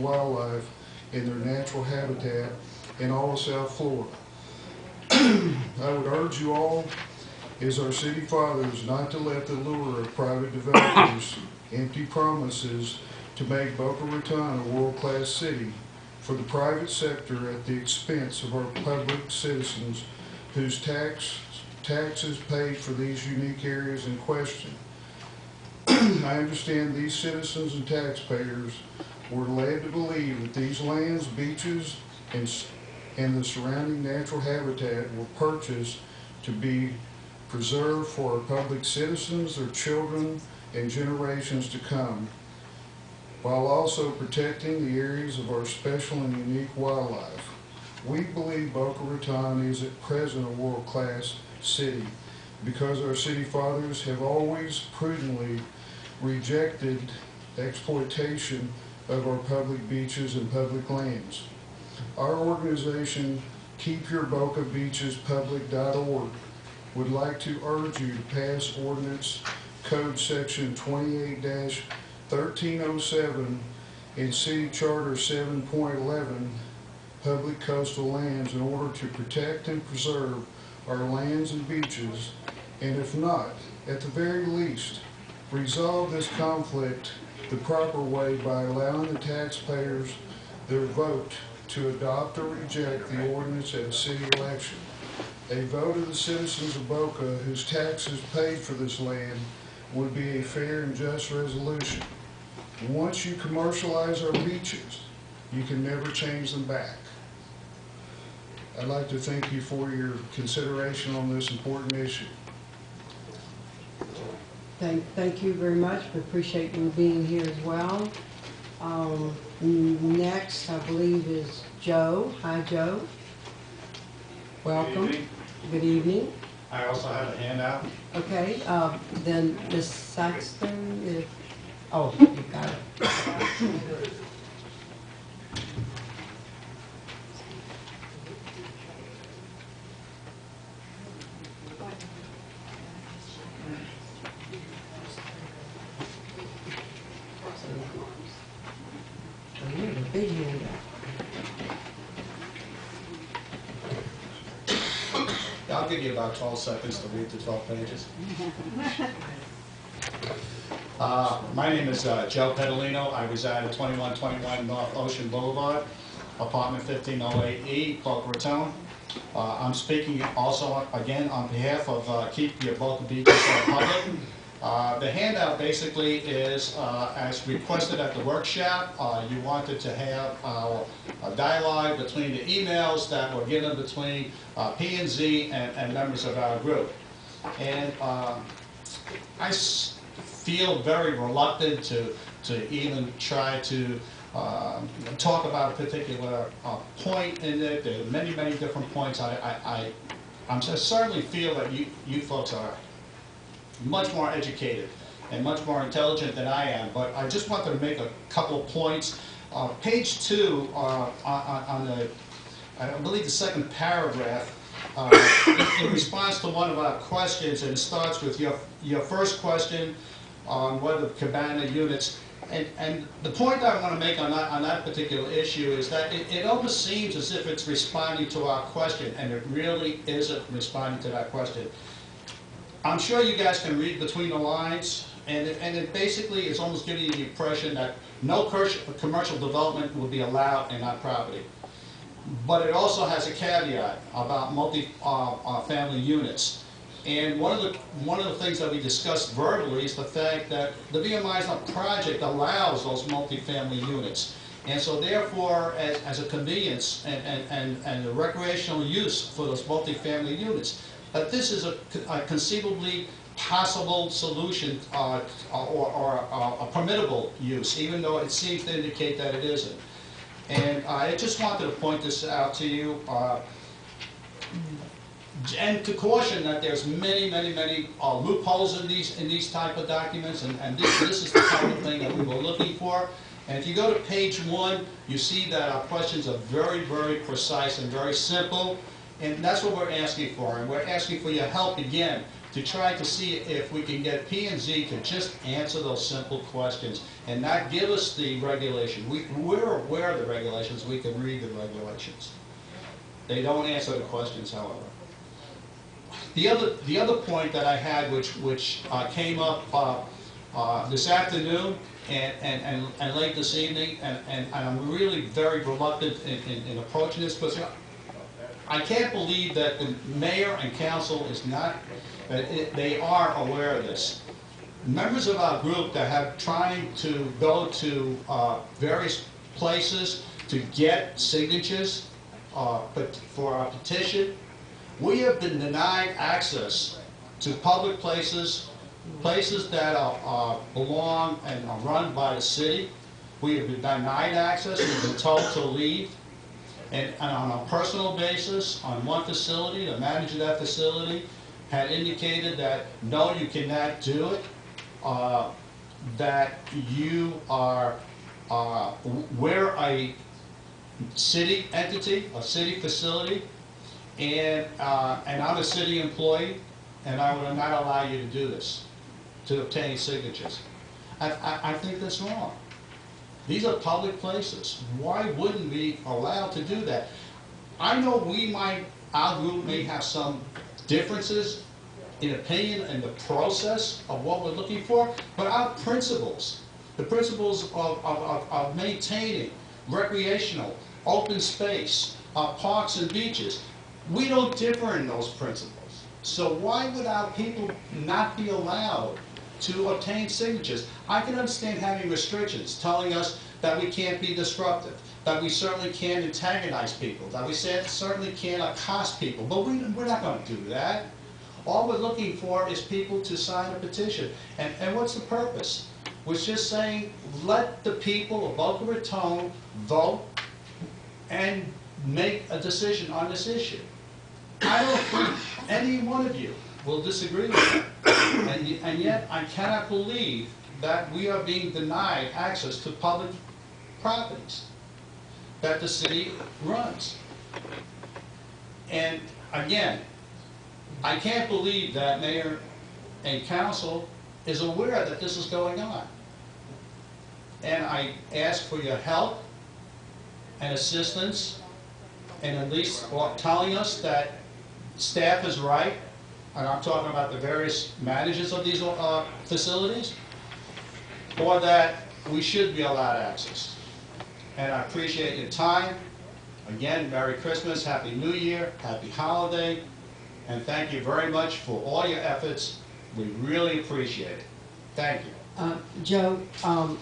wildlife in their natural habitat in all of South Florida. I would urge you all, as our city fathers, not to let the lure of private developers' empty promises to make Boca Raton a world-class city for the private sector at the expense of our public citizens whose taxes paid for these unique areas in question. I understand these citizens and taxpayers were led to believe that these lands, beaches, and the surrounding natural habitat were purchased to be preserved for our public citizens, their children, and generations to come, while also protecting the areas of our special and unique wildlife. We believe Boca Raton is at present a world-class city because our city fathers have always prudently rejected exploitation of our public beaches and public lands. Our organization, KeepYourBocaBeachesPublic.org, would like to urge you to pass Ordinance Code Section 28-1307 and City Charter 7.11, Public Coastal Lands, in order to protect and preserve our lands and beaches, and if not, at the very least, resolve this conflict the proper way by allowing the taxpayers their vote to adopt or reject the ordinance at a city election. A vote of the citizens of Boca whose taxes paid for this land would be a fair and just resolution. Once you commercialize our beaches, you can never change them back. I'd like to thank you for your consideration on this important issue. Thank you very much. We appreciate you being here as well. Next, I believe, is Joe. Hi, Joe. Welcome. Good evening. Good evening. I also have a handout. Okay, then Ms. Saxton, oh, you got it. Big handout. I'll give you about 12 seconds to read the 12 pages. My name is Joe Pedalino. I reside at 2121 North Ocean Boulevard, apartment 1508E, Boca Raton. I'm speaking also again on behalf of Keep Your Boca Beaches Public. The handout basically is, as requested at the workshop, you wanted to have a dialogue between the emails that were given between P&Z and members of our group. And I feel very reluctant to even try to talk about a particular point in it. There are many, many different points. I certainly feel that you folks are much more educated and much more intelligent than I am, but I just wanted to make a couple of points. Page 2 on the, I believe the second paragraph, in response to one of our questions, and it starts with your first question on whether cabana units, and the point I want to make on that particular issue is that it almost seems as if it's responding to our question, and it really isn't responding to that question. I'm sure you guys can read between the lines, and it basically is almost giving you the impression that no commercial development will be allowed in that property. But it also has a caveat about multi-family units. And one of the things that we discussed verbally is the fact that the VMI's project allows those multi-family units. And so therefore, as a convenience and a recreational use for those multi-family units, that this is a conceivably possible solution or a permittable use, even though it seems to indicate that it isn't. And I just wanted to point this out to you, and to caution that there's many loopholes in these type of documents, and this is the type of thing that we were looking for. And if you go to page 1, you see that our questions are very precise and very simple. And that's what we're asking for, and we're asking for your help again to try to see if we can get P&Z to just answer those simple questions and not give us the regulation. We're aware of the regulations, we can read the regulations. They don't answer the questions, however. The other point that I had, which came up this afternoon and late this evening, and I'm really very reluctant in approaching this, because I can't believe that the mayor and council is not, they are aware of this. Members of our group that have trying to go to various places to get signatures but for our petition, we have been denied access to public places, places that belong and are run by the city. We have been denied access, we've been told to leave. And on a personal basis, on one facility, the manager of that facility had indicated that, no, you cannot do it, that you are, we're a city entity, a city facility, and I'm a city employee, and I will not allow you to do this, to obtain signatures. I think that's wrong. These are public places. Why wouldn't we allow to do that? I know our group may have some differences in opinion and the process of what we're looking for, but our principles, the principles of maintaining recreational, open space, parks and beaches, we don't differ in those principles. So why would our people not be allowed to obtain signatures? I can understand having restrictions, telling us that we can't be disruptive, that we certainly can't antagonize people, that we certainly can't accost people, but we're not going to do that. All we're looking for is people to sign a petition. And what's the purpose? We're just saying, let the people of Boca Raton vote and make a decision on this issue. I don't think any one of you will disagree with that. And yet, I cannot believe that we are being denied access to public properties that the city runs. And again, I can't believe that mayor and council is aware that this is going on. And I ask for your help and assistance, and at least telling us that staff is right, and I'm talking about the various managers of these facilities, or that we should be allowed access. And I appreciate your time. Again, Merry Christmas, Happy New Year, Happy Holiday, and thank you very much for all your efforts. We really appreciate it. Thank you. Joe, I'm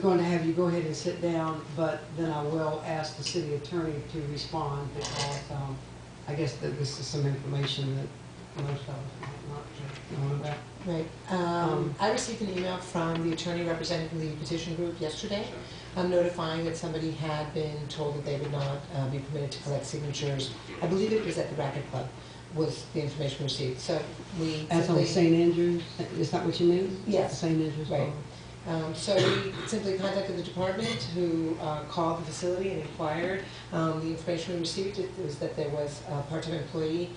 going to have you go ahead and sit down, but then I will ask the city attorney to respond, because I guess that this is some information that most of us might not know about. Right. I received an email from the attorney representing the petition group yesterday, notifying that somebody had been told that they would not be permitted to collect signatures. I believe it was at the Racket Club, was the information received. So we That's on St. Andrews? Is that what you mean? Yes. St. Andrews? Right. So we simply contacted the department, who called the facility and inquired. The information we received was that there was a part-time employee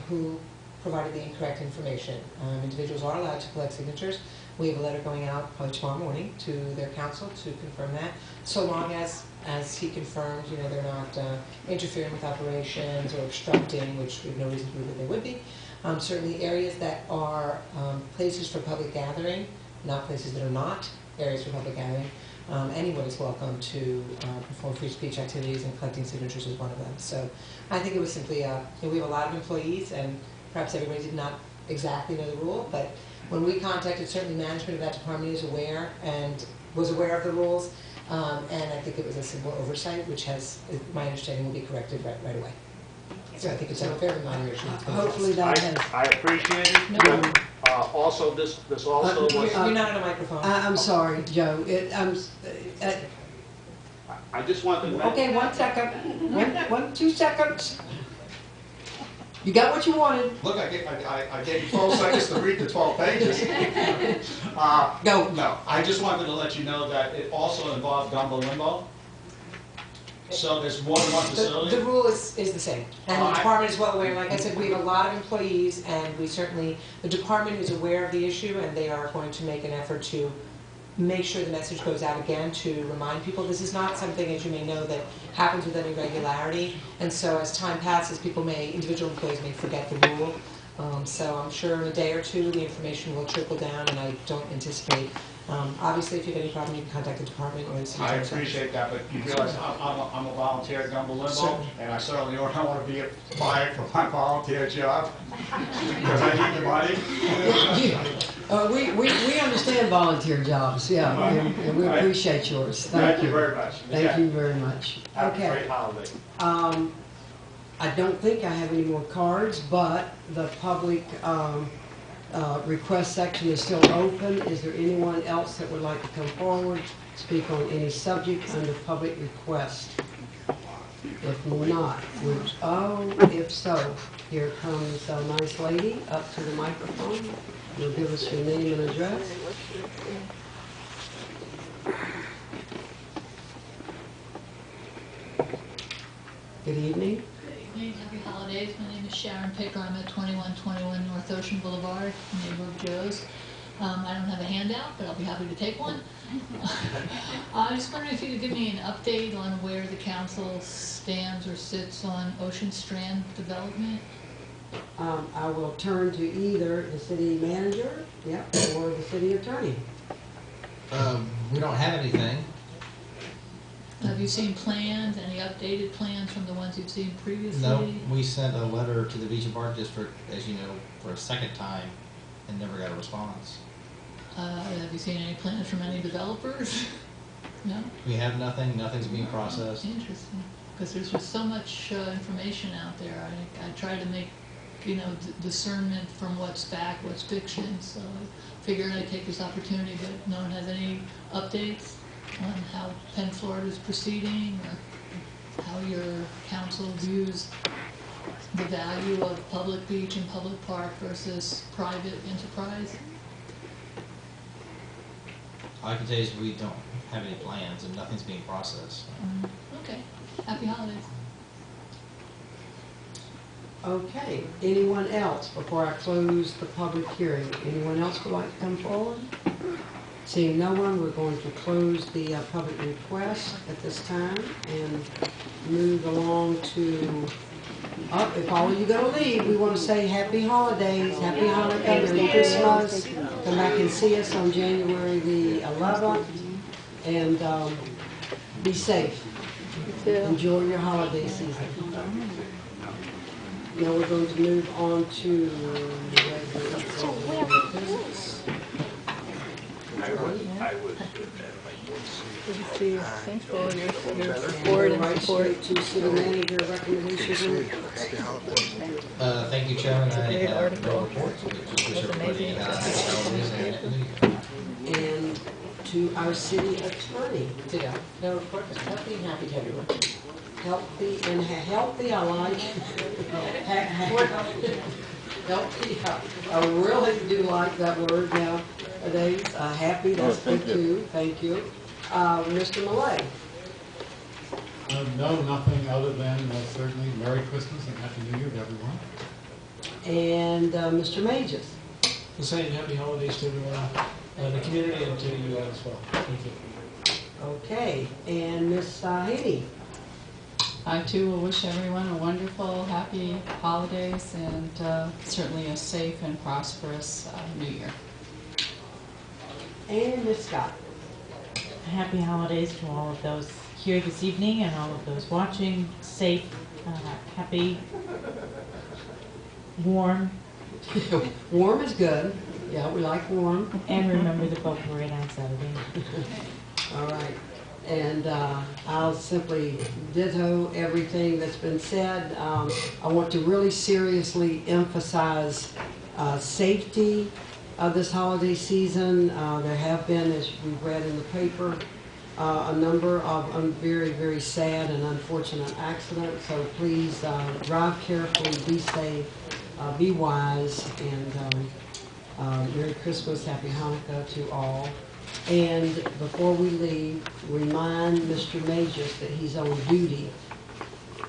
who provided the incorrect information. Individuals are allowed to collect signatures. We have a letter going out probably tomorrow morning to their council to confirm that, so long as he confirms, you know, they're not interfering with operations or obstructing, which we have no reason to believe that they would be. Certainly areas that are places for public gathering, not places that are not areas for public gathering, anyone is welcome to perform free speech activities, and collecting signatures is one of them. So I think it was simply, we have a lot of employees, and perhaps everybody did not exactly know the rule, but when we contacted, certainly management of that department is aware and was aware of the rules, and I think it was a simple oversight, which has, my understanding, will be corrected right away. So I think it's a very minor issue. Hopefully that has... I appreciate it. No. Also, this also was... You're not on a microphone. I'm sorry, Joe. I just wanted to mention... Okay, 1 second. 2 seconds. You got what you wanted. Look, I gave you 12 seconds to read the 12 pages. Go. No, I just wanted to let you know that it also involved gumbo limbo. So there's more than one facility? The rule is the same, and the department is well aware. Like I said, we have a lot of employees, and the department is aware of the issue, and they are going to make an effort to make sure the message goes out again to remind people. This is not something, as you may know, that happens with any regularity, and so as time passes, individual employees may forget the rule. So I'm sure in a day or two, the information will trickle down, and I don't anticipate. Obviously, if you have any problem, you can contact the department or the city. I appreciate that, but you realize I'm a volunteer at Gumbo Limbo, Certainly. and I certainly don't want to be fired for my volunteer job, because I need the money. We understand volunteer jobs, yeah, and we appreciate yours. Thank you very much. Thank you very much. Have a Okay. great holiday. I don't think I have any more cards, but the public request section is still open. Is there anyone else that would like to come forward, speak on any subject under public request? If not, if so, here comes a nice lady up to the microphone. You'll give us your name and address. Good evening. Happy holidays. My name is Sharon Picker. I'm at 2121 North Ocean Boulevard, neighbor of Joe's. I don't have a handout, but I'll be happy to take one. I was just wondering if you could give me an update on where the council stands or sits on Ocean Strand development. I will turn to either the city manager, or the city attorney. We don't have anything. Have you seen plans, any updated plans from the ones you've seen previously? No, we sent a letter to the Beach and Park District, as you know, for a second time and never got a response. Have you seen any plans from any developers? No? We have nothing, nothing's being processed. Interesting, because there's just so much information out there. I try to make, discernment from what's fact, what's fiction, so I figured I'd take this opportunity, but no one has any updates on how Penn Florida is proceeding, or how your council views the value of public beach and public park versus private enterprise? All I can tell you is we don't have any plans and nothing's being processed. Okay, happy holidays. Okay, anyone else before I close the public hearing? Anyone else would like to come forward? Seeing no one, we're going to close the public request at this time and move along to, if all of you gonna leave, we want to say happy holidays, happy holidays, Merry Christmas. Come back and see us on January the 11th, and be safe. Enjoy your holiday season. Now we're going to move on to Thanks for all your support and support. to city manager recommendations. Thank you, Chairman. I have no reports. Just wish everybody a happy holidays And to our city attorney. Yeah, no report, just healthy and happy to everyone. Healthy, I like. Healthy, I really do like that word nowadays. Happy, that's good too, thank you. Mr. Millay. No, nothing other than certainly Merry Christmas and Happy New Year to everyone. And Mr. Majors. The same happy holidays to everyone, the community, and to you as well. Thank you. Okay, and Ms. Haney. I too will wish everyone a wonderful, happy holidays and certainly a safe and prosperous New Year. And Ms. Scott. Happy holidays to all of those here this evening and all of those watching. Safe, happy, warm, Warm is good. Yeah, we like warm. and remember the boat parade on Saturday. All right. And I'll simply ditto everything that's been said. I want to really seriously emphasize safety of this holiday season. There have been, as we've read in the paper, a number of very, very sad and unfortunate accidents. So please drive carefully, be safe, be wise, and Merry Christmas, Happy Hanukkah to all. And before we leave, remind Mr. Majors that he's on duty.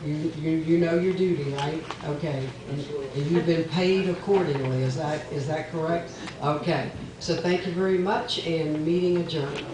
You know your duty, right? Okay. And you've been paid accordingly, is that correct? Okay. So thank you very much, and meeting adjourned.